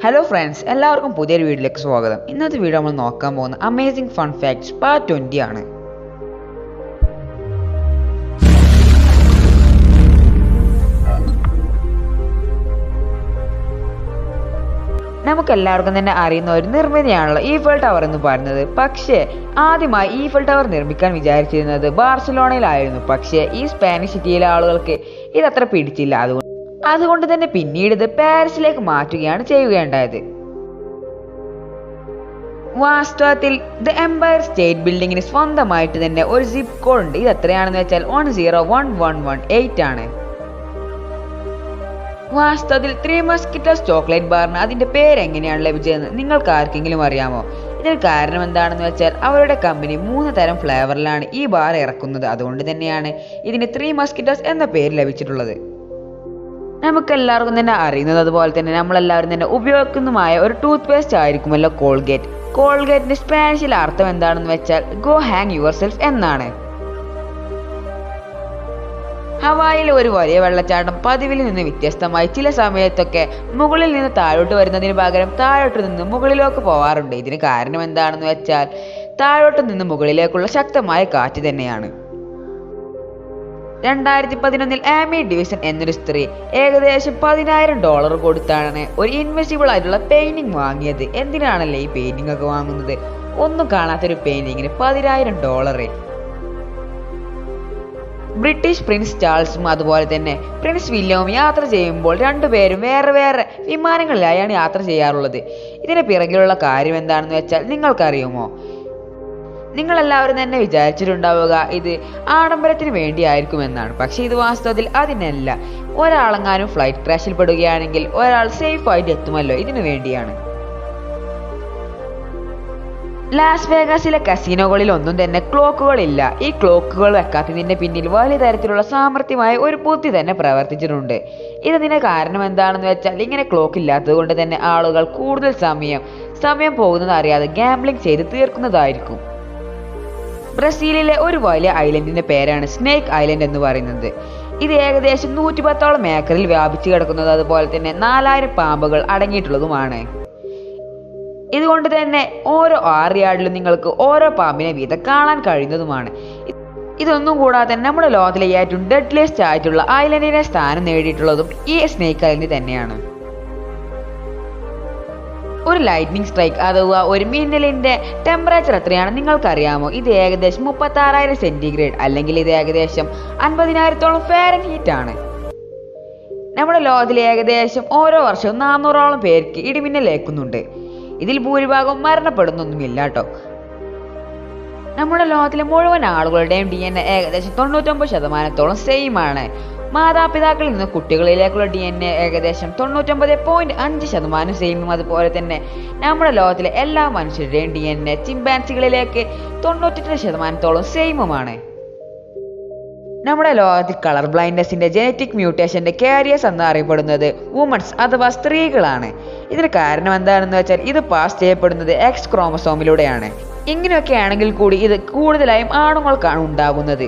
Hello friends, എല്ലാവർക്കും പുതിയൊരു വീഡിയോയിലേക്ക് സ്വാഗതം. ഇന്നത്തെ വീഡിയോ നമ്മൾ നോക്കാൻ പോകുന്ന അമേസിംഗ് ഫൺ ഫാക്ട്സ് പാർട്ട് 20 ആണ്. നമുക്കെല്ലാവർക്കും തന്നെ അറിയുന്ന ഒരു നിർമ്മിതിയാണല്ലോ ഈഫൽ ടവർ എന്ന് പറയുന്നത്. പക്ഷേ ആദ്യമായി ഈഫൽ ടവർ നിർമ്മിക്കാൻ വിചാരിച്ചിരുന്നത് ബാർസലോണയിലായിരുന്നു. പക്ഷേ ഈ സ്പാനിഷ് സിറ്റിയിലെ ആളുകൾക്ക് ഇതത്ര പിടിച്ചില്ല. അതുകൊണ്ട് തന്നെ പിന്നീട് ഇത് പാരീസിലേക്ക് മാറ്റുകയാണ് ചെയ്യുകയുണ്ടായത്. വാസ്തവത്തിൽ ദ എംപയർ സ്റ്റേറ്റ് ബിൽഡിങ്ങിന് സ്വന്തമായിട്ട് തന്നെ ഒരു സിപ്പ് കോഡ് ഉണ്ട്. ഇത് എത്രയാണെന്ന് വെച്ചാൽ 101118 ആണ്. വാസ്തവത്തിൽ ത്രീ മസ്കിറ്റോസ് ചോക്ലേറ്റ് ബാറിന് അതിന്റെ പേര് എങ്ങനെയാണ് ലഭിച്ചതെന്ന് നിങ്ങൾക്ക് ആർക്കെങ്കിലും അറിയാമോ? ഇതിന് കാരണം എന്താണെന്ന് വെച്ചാൽ അവരുടെ കമ്പനി 3 തരം ഫ്ലേവറിലാണ് ഈ ബാർ ഇറക്കുന്നത്. അതുകൊണ്ട് തന്നെയാണ് ഇതിന് ത്രീ മസ്കിറ്റോസ് എന്ന പേര് ലഭിച്ചിട്ടുള്ളത്. നമുക്കെല്ലാവർക്കും തന്നെ അറിയുന്നത് അതുപോലെ തന്നെ നമ്മളെല്ലാവരും തന്നെ ഉപയോഗിക്കുന്നതുമായ ഒരു ടൂത്ത് പേസ്റ്റ് ആയിരിക്കുമല്ലോ കോൾഗേറ്റ്. കോൾഗേറ്റിന്റെ സ്പാനിഷിൽ അർത്ഥം എന്താണെന്ന് വെച്ചാൽ ഗോ ഹാങ് യുവർ സെൽഫ് എന്നാണ്. ഹവായിലെ ഒരു വലിയ വെള്ളച്ചാട്ടം പതിവിൽ നിന്ന് വ്യത്യസ്തമായി ചില സമയത്തൊക്കെ മുകളിൽ നിന്ന് താഴോട്ട് വരുന്നതിന് പകരം താഴോട്ട് നിന്ന് മുകളിലേക്ക് പോവാറുണ്ട്. ഇതിന് കാരണം എന്താണെന്ന് വെച്ചാൽ താഴോട്ട് നിന്ന് മുകളിലേക്കുള്ള ശക്തമായ കാറ്റ് തന്നെയാണ്. 2011 ആമി ഡിവിസൺ എന്നൊരു സ്ത്രീ ഏകദേശം $10,000 കൊടുത്താണ് ഒരു ഇൻവെസിബിൾ ആയിട്ടുള്ള പെയിന്റിംഗ് വാങ്ങിയത്. എന്തിനാണല്ലേ ഈ പെയിന്റിംഗ് ഒക്കെ വാങ്ങുന്നത്? ഒന്നും കാണാത്തൊരു പെയിന്റിങ്ങിന് $10,000. ബ്രിട്ടീഷ് പ്രിൻസ് ചാൾസും അതുപോലെ തന്നെ പ്രിൻസ് വില്യവും യാത്ര ചെയ്യുമ്പോൾ രണ്ടുപേരും വേറെ വേറെ വിമാനങ്ങളിലായാണ് യാത്ര ചെയ്യാറുള്ളത്. ഇതിന് പിറകിലുള്ള കാര്യം എന്താണെന്ന് വെച്ചാൽ നിങ്ങൾക്കറിയുമോ? നിങ്ങളെല്ലാവരും തന്നെ വിചാരിച്ചിട്ടുണ്ടാവുക ഇത് ആഡംബരത്തിന് വേണ്ടിയായിരിക്കുമെന്നാണ്. പക്ഷെ ഇത് വാസ്തവത്തിൽ അതിനല്ല. ഒരാളെങ്ങാനും ഫ്ലൈറ്റ് ക്രാഷിൽ പെടുകയാണെങ്കിൽ ഒരാൾ സേഫ് ആയിട്ട് എത്തുമല്ലോ, ഇതിനു വേണ്ടിയാണ്. ലാസ് വേഗാസിലെ കസീനോകളിൽ ഒന്നും തന്നെ ക്ലോക്കുകളില്ല. ഈ ക്ലോക്കുകൾ വെക്കാത്തതിന്റെ പിന്നിൽ വലിയ തരത്തിലുള്ള സാമർത്ഥ്യമായ ഒരു ബുദ്ധി തന്നെ പ്രവർത്തിച്ചിട്ടുണ്ട്. ഇതിന് കാരണം എന്താണെന്ന് വെച്ചാൽ ഇങ്ങനെ ക്ലോക്ക് ഇല്ലാത്തത് കൊണ്ട് തന്നെ ആളുകൾ കൂടുതൽ സമയം പോകുന്നത് അറിയാതെ ഗാംബ്ലിംഗ് ചെയ്ത് തീർക്കുന്നതായിരിക്കും. ബ്രസീലിലെ ഒരു വലിയ ഐലൻഡിന്റെ പേരാണ് സ്നേക്ക് ഐലൻഡ് എന്ന് പറയുന്നത്. ഇത് ഏകദേശം 110ഓളം ഏക്കറിൽ വ്യാപിച്ചു കിടക്കുന്നത്, അതുപോലെ തന്നെ 4000 പാമ്പുകൾ അടങ്ങിയിട്ടുള്ളതുമാണ്. ഇതുകൊണ്ട് തന്നെ ഓരോ 6 യാർഡിലും നിങ്ങൾക്ക് ഓരോ പാമ്പിനെ വീതം കാണാൻ കഴിയുന്നതുമാണ്. ഇതൊന്നും കൂടാതെ തന്നെ നമ്മുടെ ലോകത്തിലെ ഏറ്റവും ഡെഡ്ലിയസ്റ്റ് ആയിട്ടുള്ള ഐലൻഡിനെ സ്ഥാനം നേടിയിട്ടുള്ളതും ഈ സ്നേക്ക് ഐലൻഡ് തന്നെയാണ്. ഒരു ലൈറ്റ്നിങ് സ്ട്രൈക്ക് അഥവാ ഒരു മിന്നലിന്റെ ടെമ്പറേച്ചർ എത്രയാണ് നിങ്ങൾക്കറിയാമോ? ഇത് ഏകദേശം 36,000 സെന്റിഗ്രേഡ്, അല്ലെങ്കിൽ ഇത് ഏകദേശം 50,000ഓളം ഫാരൻഹീറ്റ് ആണ്. നമ്മുടെ ലോകത്തിൽ ഏകദേശം ഓരോ വർഷവും 400ഓളം പേർക്ക് ഇടിമിന്നലേക്കുന്നുണ്ട്. ഇതിൽ ഭൂരിഭാഗം മരണപ്പെടുന്നൊന്നുമില്ല കേട്ടോ. നമ്മുടെ ലോകത്തിലെ മുഴുവൻ ആളുകളുടെയും DNA ഏകദേശം 99% സെയിം ആണ്. മാതാപിതാക്കളിൽ നിന്ന് കുട്ടികളിലേക്കുള്ള DNA ഏകദേശം 99.5% സെയിമും. അതുപോലെ തന്നെ നമ്മുടെ ലോകത്തിലെ എല്ലാ മനുഷ്യരുടെയും DNA ചിമ്പാൻസികളിലേക്ക് 98% സെയിമുമാണ്. നമ്മുടെ ലോകത്തിൽ കളർ ബ്ലൈൻഡ്നെസിന്റെ ജനറ്റിക് മ്യൂട്ടേഷന്റെ കാരിയേഴ്സ് എന്ന് അറിയപ്പെടുന്നത് വുമൺസ് അഥവാ സ്ത്രീകളാണ്. ഇതിന് കാരണം എന്താണെന്ന് വെച്ചാൽ ഇത് പാസ് ചെയ്യപ്പെടുന്നത് X ക്രോമസോമിലൂടെയാണ്. ഇങ്ങനെയൊക്കെ ആണെങ്കിൽ കൂടി ഇത് കൂടുതലായും ആണുങ്ങൾക്കാണ് ഉണ്ടാകുന്നത്.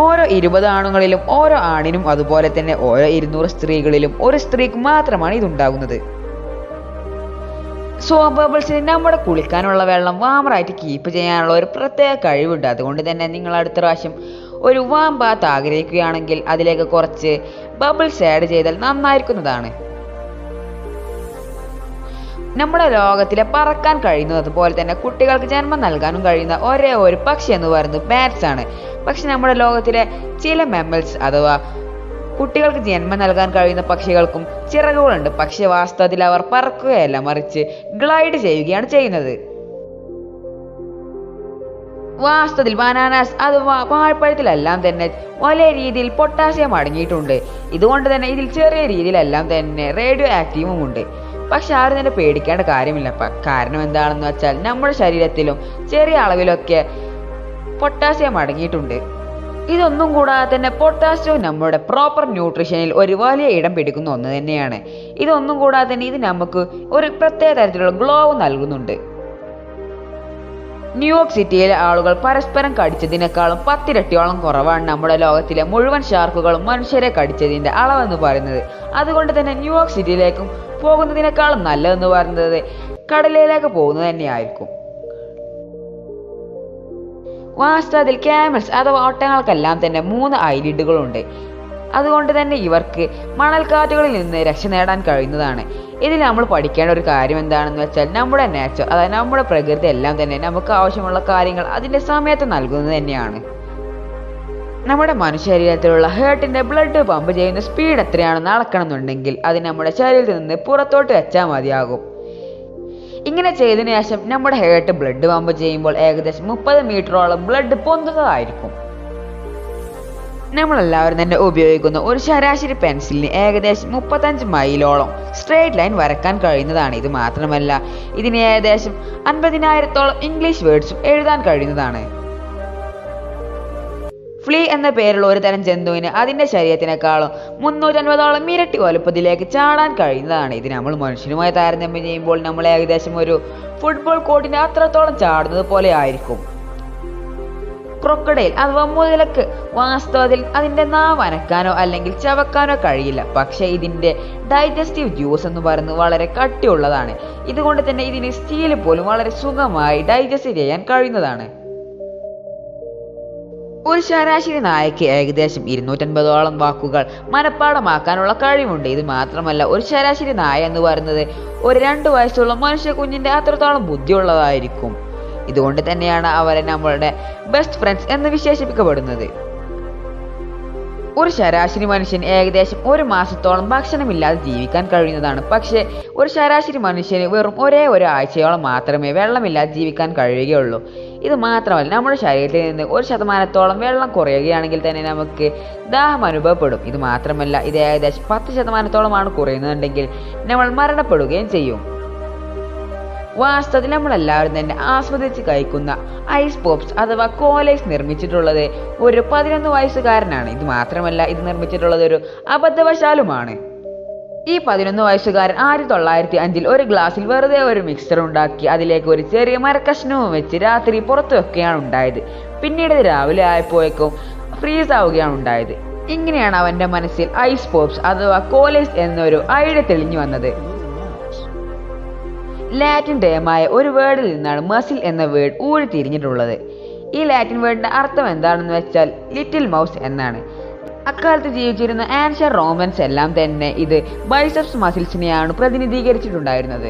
ഓരോ 20 ആണുങ്ങളിലും ഓരോ ആണിനും അതുപോലെ തന്നെ ഓരോ 200 സ്ത്രീകളിലും ഒരു സ്ത്രീക്ക് മാത്രമാണ് ഇതുണ്ടാകുന്നത്. സോപ്പ് ബബിൾസിന് നമ്മുടെ കുളിക്കാനുള്ള വെള്ളം വാമറായിട്ട് കീപ്പ് ചെയ്യാനുള്ള ഒരു പ്രത്യേക കഴിവുണ്ട്. അതുകൊണ്ട് തന്നെ നിങ്ങൾ അടുത്ത പ്രാവശ്യം ഒരു വാം ബാത്ത് ആഗ്രഹിക്കുകയാണെങ്കിൽ അതിലേക്ക് കുറച്ച് ബബിൾസ് ആഡ് ചെയ്താൽ നന്നായിരിക്കുന്നതാണ്. നമ്മുടെ ലോകത്തിലെ പറക്കാൻ കഴിയുന്നത് അതുപോലെ തന്നെ കുട്ടികൾക്ക് ജന്മം നൽകാനും കഴിയുന്ന ഒരേ ഒരു പക്ഷി എന്ന് പറയുന്നത് ബാറ്റ്സ് ആണ്. പക്ഷെ നമ്മുടെ ലോകത്തിലെ ചില മെമ്മൽസ് അഥവാ കുട്ടികൾക്ക് ജന്മം നൽകാൻ കഴിയുന്ന പക്ഷികൾക്കും ചിറകുകളുണ്ട്. പക്ഷെ വാസ്തവത്തിൽ അവർ പറക്കുകയല്ല, മറിച്ച് ഗ്ലൈഡ് ചെയ്യുകയാണ് ചെയ്യുന്നത്. വാസ്തവത്തിൽ ബനാനാസ് അഥവാ വാഴപ്പഴത്തിലെല്ലാം തന്നെ വലിയ രീതിയിൽ പൊട്ടാസ്യം അടങ്ങിയിട്ടുണ്ട്. ഇതുകൊണ്ട് തന്നെ ഇതിൽ ചെറിയ രീതിയിലെല്ലാം തന്നെ റേഡിയോ ആക്റ്റീവും ഉണ്ട്. പക്ഷെ ആരും തന്നെ പേടിക്കേണ്ട കാര്യമില്ല. കാരണം എന്താണെന്ന് വെച്ചാൽ നമ്മുടെ ശരീരത്തിലും ചെറിയ അളവിലൊക്കെ പൊട്ടാസ്യം അടങ്ങിയിട്ടുണ്ട്. ഇതൊന്നും കൂടാതെ തന്നെ പൊട്ടാസ്യവും നമ്മുടെ പ്രോപ്പർ ന്യൂട്രീഷനിൽ ഒരു വലിയ ഇടം പിടിക്കുന്ന ഒന്ന് തന്നെയാണ്. ഇതൊന്നും കൂടാതെ തന്നെ ഇത് നമുക്ക് ഒരു പ്രത്യേക തരത്തിലുള്ള ഗ്ലോ നൽകുന്നുണ്ട്. ന്യൂയോർക്ക് സിറ്റിയിലെ ആളുകൾ പരസ്പരം കടിച്ചതിനേക്കാളും 10 ഇരട്ടിയോളം കുറവാണ് നമ്മുടെ ലോകത്തിലെ മുഴുവൻ ഷാർക്കുകളും മനുഷ്യരെ കടിച്ചതിന്റെ അളവെന്ന് പറയുന്നത്. അതുകൊണ്ട് തന്നെ ന്യൂയോർക്ക് സിറ്റിയിലേക്കും പോകുന്നതിനേക്കാളും നല്ലതെന്ന് പറയുന്നത് കടലിലേക്ക് പോകുന്നത് തന്നെയായിരിക്കും. വാസ്തവത്തിൽ ക്യാമൽസ് അഥവാ ഒട്ടകങ്ങൾക്കെല്ലാം തന്നെ 3 ഐലിഡുകളുണ്ട്. അതുകൊണ്ട് തന്നെ ഇവർക്ക് മണൽക്കാറ്റുകളിൽ നിന്ന് രക്ഷ നേടാൻ കഴിയുന്നതാണ്. ഇതിൽ നമ്മൾ പഠിക്കേണ്ട ഒരു കാര്യം എന്താണെന്ന് വെച്ചാൽ നമ്മുടെ നേച്ചർ, അതായത് നമ്മുടെ പ്രകൃതി എല്ലാം തന്നെ നമുക്ക് ആവശ്യമുള്ള കാര്യങ്ങൾ അതിൻ്റെ സമയത്ത് നൽകുന്നത് തന്നെയാണ്. നമ്മുടെ മനുഷ്യ ശരീരത്തിലുള്ള ഹേർട്ടിൻ്റെ ബ്ലഡ് പമ്പ് ചെയ്യുന്ന സ്പീഡ് എത്രയാണെന്ന് അളക്കണമെന്നുണ്ടെങ്കിൽ അത് നമ്മുടെ ശരീരത്തിൽ നിന്ന് പുറത്തോട്ട് വെച്ചാൽ മതിയാകും. ഇങ്ങനെ ചെയ്തതിനു ശേഷം നമ്മുടെ ഹേർട്ട് ബ്ലഡ് പമ്പ് ചെയ്യുമ്പോൾ ഏകദേശം 30 മീറ്ററോളം ബ്ലഡ് പൊന്തുന്നതായിരിക്കും. നമ്മളെല്ലാവരും തന്നെ ഉപയോഗിക്കുന്ന ഒരു ശരാശരി പെൻസിലിന് ഏകദേശം 35 മൈലോളം സ്ട്രെയിറ്റ് ലൈൻ വരക്കാൻ കഴിയുന്നതാണ്. ഇത് മാത്രമല്ല, ഇതിന് ഏകദേശം 50,000-ഓളം ഇംഗ്ലീഷ് വേർഡ്സും എഴുതാൻ കഴിയുന്നതാണ്. ഫ്ലീ എന്ന പേരുള്ള ഒരു തരം ജന്തുവിന് അതിൻ്റെ ശരീരത്തിനേക്കാളും 350-ഓളം ഇരട്ടി വലുപ്പത്തിലേക്ക് ചാടാൻ കഴിയുന്നതാണ്. ഇത് നമ്മൾ മനുഷ്യനുമായി താരതമ്യം ചെയ്യുമ്പോൾ നമ്മൾ ഏകദേശം ഒരു ഫുട്ബോൾ കോർട്ടിന് അത്രത്തോളം ചാടുന്നത് പോലെ ആയിരിക്കും. ക്രൊക്കഡൈൽ അഥവാ മുതലക്ക് വാസ്തവത്തിൽ അതിൻ്റെ നാവ് അനക്കാനോ അല്ലെങ്കിൽ ചവക്കാനോ കഴിയില്ല. പക്ഷേ ഇതിൻ്റെ ഡൈജസ്റ്റീവ് ജ്യൂസ് എന്ന് പറയുന്നത് വളരെ കട്ടിയുള്ളതാണ്. ഇതുകൊണ്ട് തന്നെ ഇതിന് സ്റ്റീൽ പോലും വളരെ സുഖമായി ഡൈജസ്റ്റ് ചെയ്യാൻ കഴിയുന്നതാണ്. ഒരു ശരാശരി നായയ്ക്ക് ഏകദേശം 250-ഓളം വാക്കുകൾ മനഃപ്പാഠമാക്കാനുള്ള കഴിവുണ്ട്. ഇത് മാത്രമല്ല, ഒരു ശരാശരി നായ എന്ന് പറയുന്നത് ഒരു 2 വയസ്സുള്ള മനുഷ്യ കുഞ്ഞിൻ്റെ അത്രത്തോളം ബുദ്ധിയുള്ളതായിരിക്കും. ഇതുകൊണ്ട് തന്നെയാണ് അവരെ നമ്മളുടെ ബെസ്റ്റ് ഫ്രണ്ട്സ് എന്ന് വിശേഷിപ്പിക്കപ്പെടുന്നത്. ഒരു ശരാശരി മനുഷ്യൻ ഏകദേശം 1 മാസത്തോളം ഭക്ഷണമില്ലാതെ ജീവിക്കാൻ കഴിയുന്നതാണ്. പക്ഷേ ഒരു ശരാശരി മനുഷ്യന് വെറും ഒരേ ആഴ്ചയോളം മാത്രമേ വെള്ളമില്ലാതെ ജീവിക്കാൻ കഴിയുകയുള്ളൂ. ഇത് മാത്രമല്ല, നമ്മുടെ ശരീരത്തിൽ നിന്ന് 1% വെള്ളം കുറയുകയാണെങ്കിൽ തന്നെ നമുക്ക് ദാഹം അനുഭവപ്പെടും. ഇത് മാത്രമല്ല, ഇത് ഏകദേശം 10%-ഓളമാണ് കുറയുന്നതെങ്കിൽ നമ്മൾ മരണപ്പെടുകയും ചെയ്യും. വാസ്തവത്തിൽ നമ്മളെല്ലാവരും തന്നെ ആസ്വദിച്ച് കഴിക്കുന്ന ഐസ് പോപ്സ് അഥവാ കോലൈസ് നിർമ്മിച്ചിട്ടുള്ളത് ഒരു 11 വയസ്സുകാരനാണ്. ഇത് മാത്രമല്ല, ഇത് നിർമ്മിച്ചിട്ടുള്ളത് ഒരു അബദ്ധവശാലുമാണ്. ഈ 11 വയസ്സുകാരൻ 1905-ൽ ഒരു ഗ്ലാസ്സിൽ വെറുതെ ഒരു മിക്സ്ചർ ഉണ്ടാക്കി അതിലേക്ക് ഒരു ചെറിയ മരക്കഷ്ണവും വെച്ച് രാത്രി പുറത്തു വെക്കുകയാണ് ഉണ്ടായത്. പിന്നീട് രാവിലെ ആയപ്പോഴേക്കും ഫ്രീസ് ആവുകയാണ് ഉണ്ടായത്. ഇങ്ങനെയാണ് അവൻ്റെ മനസ്സിൽ ഐസ് പോപ്സ് അഥവാ കോലൈസ് എന്നൊരു ഐഡിയ തെളിഞ്ഞു വന്നത്. ലാറ്റിൻ ടേമായ ഒരു വേർഡിൽ നിന്നാണ് മസിൽ എന്ന വേർഡ് ഊരിത്തിരിഞ്ഞിട്ടുള്ളത്. ഈ ലാറ്റിൻ വേർഡിന്റെ അർത്ഥം എന്താണെന്ന് വെച്ചാൽ ലിറ്റിൽ മൗസ് എന്നാണ്. അക്കാലത്ത് ജീവിച്ചിരുന്ന ആൻഷ്യൻ റോമൻസ് എല്ലാം തന്നെ ഇത് ബൈസെപ്സ് മസിൽസിനെയാണ് പ്രതിനിധീകരിച്ചിട്ടുണ്ടായിരുന്നത്.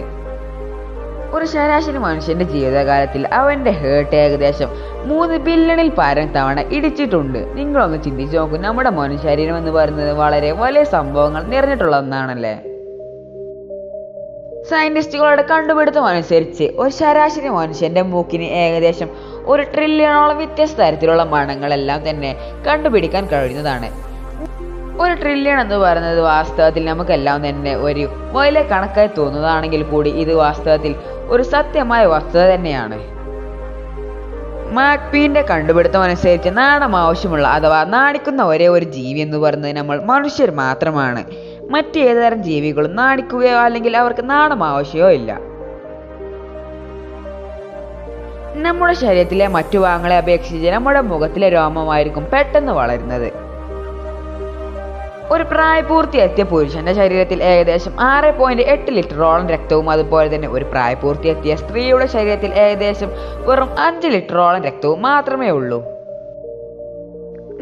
ഒരു ശരാശരി മനുഷ്യന്റെ ജീവിതകാലത്തിൽ അവന്റെ ഹേർട്ട് ഏകദേശം 3 ബില്യണിൽ പരം തവണ ഇടിച്ചിട്ടുണ്ട്. നിങ്ങളൊന്ന് ചിന്തിച്ചു നോക്കൂ, നമ്മുടെ മനുഷ്യ ശരീരം എന്ന് പറയുന്നത് വളരെ വലിയ സംഭവങ്ങൾ നിറഞ്ഞിട്ടുള്ള ഒന്നാണല്ലേ. സയന്റിസ്റ്റുകളുടെ കണ്ടുപിടുത്തം അനുസരിച്ച് ഒരു ശരാശരി മനുഷ്യന്റെ മൂക്കിന് ഏകദേശം 1 ട്രില്യണോളം വ്യത്യസ്ത തരത്തിലുള്ള മണങ്ങളെല്ലാം തന്നെ കണ്ടുപിടിക്കാൻ കഴിയുന്നതാണ്. 1 ട്രില്യൺ എന്ന് പറയുന്നത് വാസ്തവത്തിൽ നമുക്കെല്ലാം തന്നെ ഒരു വലിയ കണക്കായി തോന്നുന്നതാണെങ്കിൽ കൂടി ഇത് വാസ്തവത്തിൽ ഒരു സത്യമായ വസ്തുത തന്നെയാണ്. മാക്പീന്റെ കണ്ടുപിടുത്തം അനുസരിച്ച് നാണം ആവശ്യമുള്ള അഥവാ നാണിക്കുന്ന ഒരേ ഒരു ജീവി എന്ന് പറയുന്നത് നമ്മൾ മനുഷ്യർ മാത്രമാണ്. മറ്റ് ഏതുതരം ജീവികളും നാണിക്കുകയോ അല്ലെങ്കിൽ അവർക്ക് നാണം ആവശ്യമോ ഇല്ല. നമ്മുടെ ശരീരത്തിലെ മറ്റു ഭാഗങ്ങളെ അപേക്ഷിച്ച് നമ്മുടെ മുഖത്തിലെ രോമമായിരിക്കും പെട്ടെന്ന് വളരുന്നത്. ഒരു പ്രായപൂർത്തിയെത്തിയ പുരുഷന്റെ ശരീരത്തിൽ ഏകദേശം 6.8 ലിറ്ററോളം രക്തവും അതുപോലെ തന്നെ ഒരു പ്രായപൂർത്തിയെത്തിയ സ്ത്രീയുടെ ശരീരത്തിൽ ഏകദേശം വെറും 5 ലിറ്ററോളം രക്തവും മാത്രമേ ഉള്ളൂ.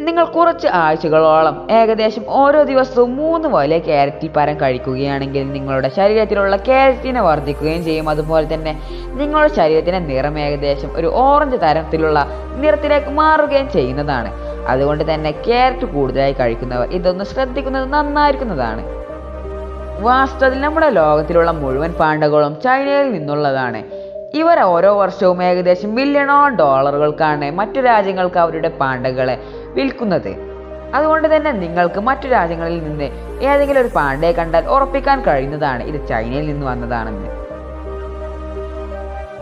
നിങ്ങൾ കുറച്ച് ആഴ്ചകളോളം ഏകദേശം ഓരോ ദിവസവും 3 വലിയ ക്യാരറ്റിൽ പരം കഴിക്കുകയാണെങ്കിൽ നിങ്ങളുടെ ശരീരത്തിലുള്ള ക്യാരറ്റിനെ വർദ്ധിക്കുകയും ചെയ്യും. അതുപോലെ തന്നെ നിങ്ങളുടെ ശരീരത്തിൻ്റെ നിറം ഏകദേശം ഒരു ഓറഞ്ച് തരത്തിലുള്ള നിറത്തിലേക്ക് മാറുകയും ചെയ്യുന്നതാണ്. അതുകൊണ്ട് തന്നെ ക്യാരറ്റ് കൂടുതലായി കഴിക്കുന്നവർ ഇതൊന്ന് ശ്രദ്ധിക്കുന്നത് നന്നായിരിക്കുന്നതാണ്. വാസ്തവത്തിൽ നമ്മുടെ ലോകത്തിലുള്ള മുഴുവൻ പാണ്ടകളും ചൈനയിൽ നിന്നുള്ളതാണ്. ഇവർ ഓരോ വർഷവും ഏകദേശം ബില്യണോളം ഡോളറുകൾക്കാണ് മറ്റു രാജ്യങ്ങൾക്ക് അവരുടെ പാണ്ടകളെ വിൽക്കുന്നത്. അതുകൊണ്ട് തന്നെ നിങ്ങൾക്ക് മറ്റു രാജ്യങ്ങളിൽ നിന്ന് ഏതെങ്കിലും ഒരു പാണ്ടയെ കണ്ടാൽ ഉറപ്പിക്കാൻ കഴിയുന്നതാണ് ഇത് ചൈനയിൽ നിന്ന് വന്നതാണെന്ന്.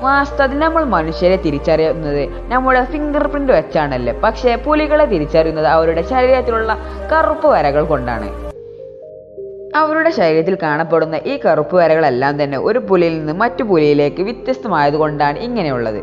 വാസ്തവത്തിൽ നമ്മൾ മനുഷ്യരെ തിരിച്ചറിയുന്നത് നമ്മുടെ ഫിംഗർ പ്രിന്റ് വെച്ചാണല്ലേ. പക്ഷേ പുലികളെ തിരിച്ചറിയുന്നത് അവരുടെ ശരീരത്തിലുള്ള കറുപ്പ് വരകൾ കൊണ്ടാണ്. അവരുടെ ശരീരത്തിൽ കാണപ്പെടുന്ന ഈ കറുപ്പ് വരകളെല്ലാം തന്നെ ഒരു പുലിയിൽ നിന്ന് മറ്റു പുലിയിലേക്ക് വ്യത്യസ്തമായതുകൊണ്ടാണ് ഇങ്ങനെയുള്ളത്.